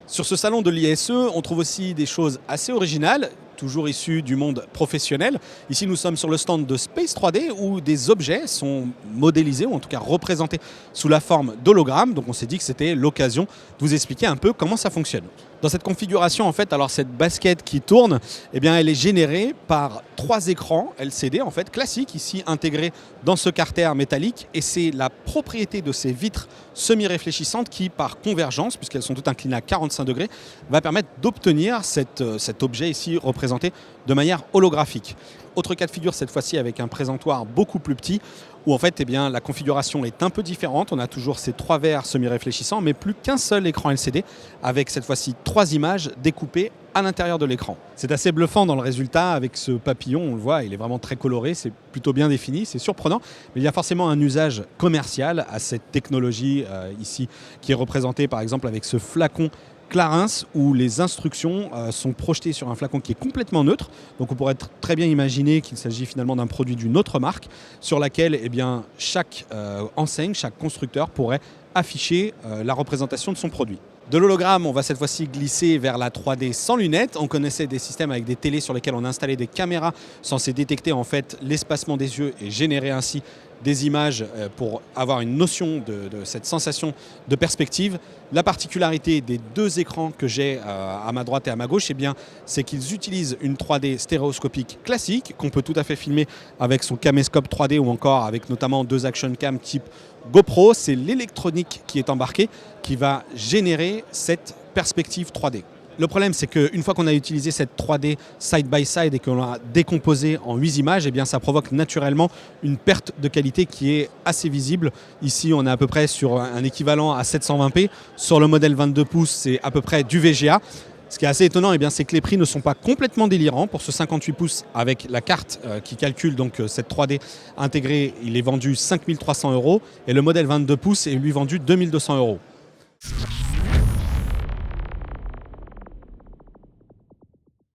Sur ce salon de l'ISE, on trouve aussi des choses assez originales, toujours issues du monde professionnel. Ici, nous sommes sur le stand de Space 3D où des objets sont modélisés ou en tout cas représentés sous la forme d'hologrammes. Donc on s'est dit que c'était l'occasion de vous expliquer un peu comment ça fonctionne. Dans cette configuration, en fait, alors cette basket qui tourne, eh bien, elle est générée par 3 écrans LCD en fait classiques ici intégrés dans ce carter métallique, et c'est la propriété de ces vitres semi-réfléchissantes qui, par convergence, puisqu'elles sont toutes inclinées à 45 degrés, va permettre d'obtenir cet objet ici représenté de manière holographique. Autre cas de figure cette fois-ci avec un présentoir beaucoup plus petit où en fait la configuration est un peu différente. On a toujours ces 3 verres semi-réfléchissants mais plus qu'un seul écran LCD avec cette fois-ci 3 images découpées à l'intérieur de l'écran. C'est assez bluffant dans le résultat avec ce papillon, on le voit, il est vraiment très coloré, c'est plutôt bien défini, c'est surprenant, mais il y a forcément un usage commercial à cette technologie ici qui est représentée par exemple avec ce flacon Clarins où les instructions sont projetées sur un flacon qui est complètement neutre. Donc on pourrait très bien imaginer qu'il s'agit finalement d'un produit d'une autre marque sur laquelle chaque enseigne, chaque constructeur pourrait afficher la représentation de son produit. De l'hologramme, on va cette fois-ci glisser vers la 3D sans lunettes. On connaissait des systèmes avec des télés sur lesquels on installait des caméras censées détecter en fait l'espacement des yeux et générer ainsi des images pour avoir une notion de cette sensation de perspective. La particularité des 2 écrans que j'ai à ma droite et à ma gauche, c'est qu'ils utilisent une 3D stéréoscopique classique qu'on peut tout à fait filmer avec son caméscope 3D ou encore avec notamment 2 action cam type GoPro. C'est l'électronique qui est embarquée qui va générer cette perspective 3D. Le problème, c'est qu'une fois qu'on a utilisé cette 3D side by side et qu'on l'a décomposée en 8 images, ça provoque naturellement une perte de qualité qui est assez visible. Ici, on est à peu près sur un équivalent à 720p. Sur le modèle 22 pouces, c'est à peu près du VGA. Ce qui est assez étonnant, c'est que les prix ne sont pas complètement délirants. Pour ce 58 pouces avec la carte qui calcule donc cette 3D intégrée, il est vendu 5 300 € et le modèle 22 pouces est lui vendu 2 200 €.